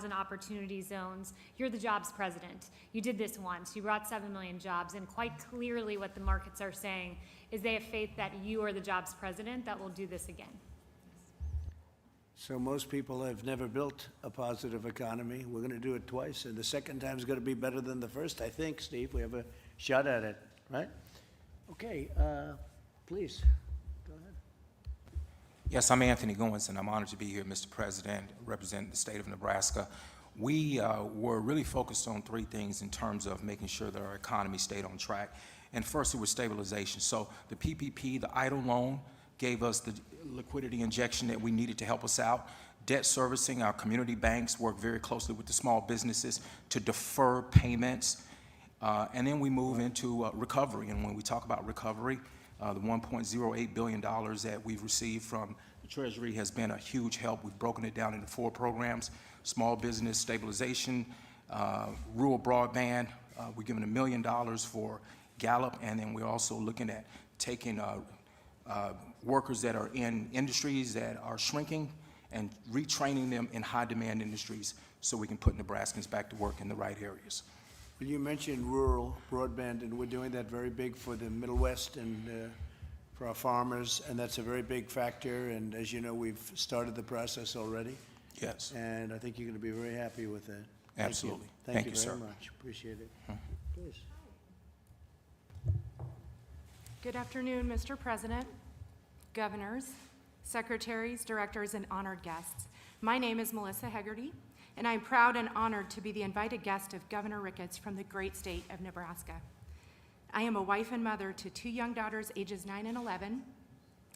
100,000 opportunity zones. You're the jobs president. You did this once. You brought 7 million jobs, and quite clearly what the markets are saying is they have faith that you are the jobs president that will do this again. So most people have never built a positive economy. We're going to do it twice, and the second time is going to be better than the first, I think, Steve. We have a shot at it, right? Okay, please, go ahead. Yes, I'm Anthony Goins, and I'm honored to be here, Mr. President, representing the state of Nebraska. We were really focused on three things in terms of making sure that our economy stayed on track. And first, it was stabilization. So the PPP, the EIDL loan, gave us the liquidity injection that we needed to help us out. Debt servicing, our community banks work very closely with the small businesses to defer payments. And then we move into recovery. And when we talk about recovery, the $1.08 billion that we've received from the Treasury has been a huge help. We've broken it down into 4 programs: small business stabilization, rural broadband. We're giving $1 million for Gallup, and then we're also looking at taking workers that are in industries that are shrinking and retraining them in high-demand industries so we can put Nebraskans back to work in the right areas. Well, you mentioned rural broadband, and we're doing that very big for the Middle West and for our farmers, and that's a very big factor. And as you know, we've started the process already. Yes. And I think you're going to be very happy with that. Absolutely. Thank you sir. very much. Appreciate it. Please. Good afternoon, Mr. President, governors, secretaries, directors, and honored guests. My name is Melissa Hegarty, and I'm proud and honored to be the invited guest of Governor Ricketts from the great state of Nebraska. I am a wife and mother to 2 young daughters, ages 9 and 11,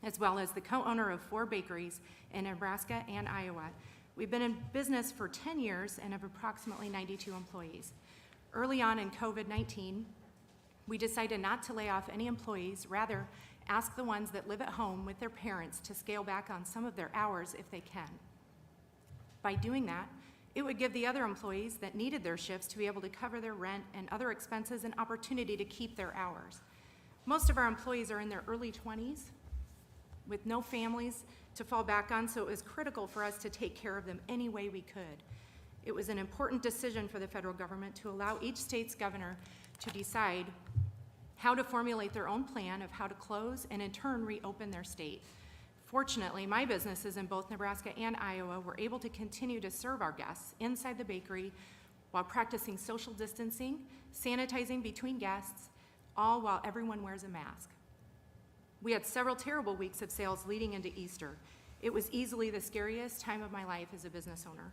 as well as the co-owner of 4 bakeries in Nebraska and Iowa. We've been in business for 10 years and have approximately 92 employees. Early on in COVID-19, we decided not to lay off any employees, rather ask the ones that live at home with their parents to scale back on some of their hours if they can. By doing that, it would give the other employees that needed their shifts to be able to cover their rent and other expenses an opportunity to keep their hours. Most of our employees are in their early 20s with no families to fall back on, so it was critical for us to take care of them any way we could. It was an important decision for the federal government to allow each state's governor to decide how to formulate their own plan of how to close and in turn reopen their state. Fortunately, my businesses in both Nebraska and Iowa were able to continue to serve our guests inside the bakery while practicing social distancing, sanitizing between guests, all while everyone wears a mask. We had several terrible weeks of sales leading into Easter. It was easily the scariest time of my life as a business owner,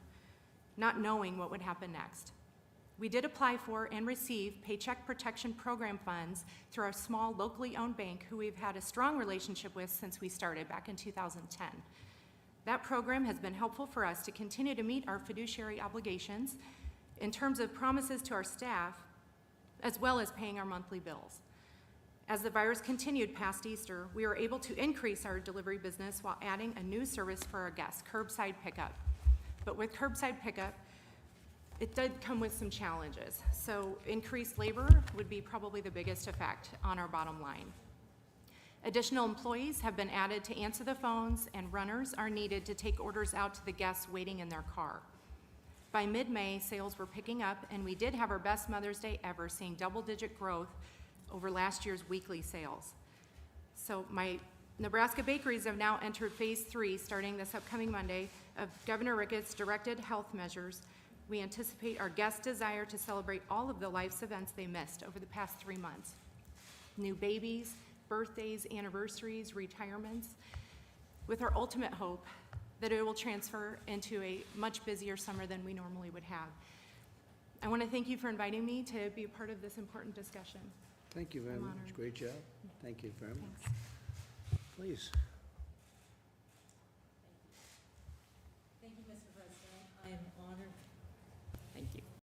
not knowing what would happen next. We did apply for and receive Paycheck Protection Program funds through our small, locally owned bank, who we've had a strong relationship with since we started back in 2010. That program has been helpful for us to continue to meet our fiduciary obligations in terms of promises to our staff, as well as paying our monthly bills. As the virus continued past Easter, we were able to increase our delivery business while adding a new service for our guests, curbside pickup. But with curbside pickup, it did come with some challenges. So increased labor would be probably the biggest effect on our bottom line. Additional employees have been added to answer the phones, and runners are needed to take orders out to the guests waiting in their car. By mid-May, sales were picking up, and we did have our best Mother's Day ever, seeing double-digit growth over last year's weekly sales. So my Nebraska bakeries have now entered phase 3, starting this upcoming Monday, of Governor Ricketts' directed health measures. We anticipate our guests' desire to celebrate all of the life's events they missed over the past 3 months. New babies, birthdays, anniversaries, retirements, with our ultimate hope that it will transfer into a much busier summer than we normally would have. I want to thank you for inviting me to be a part of this important discussion. Thank you very I'm much. honored. Great job. Thank you very much. Thanks. Please.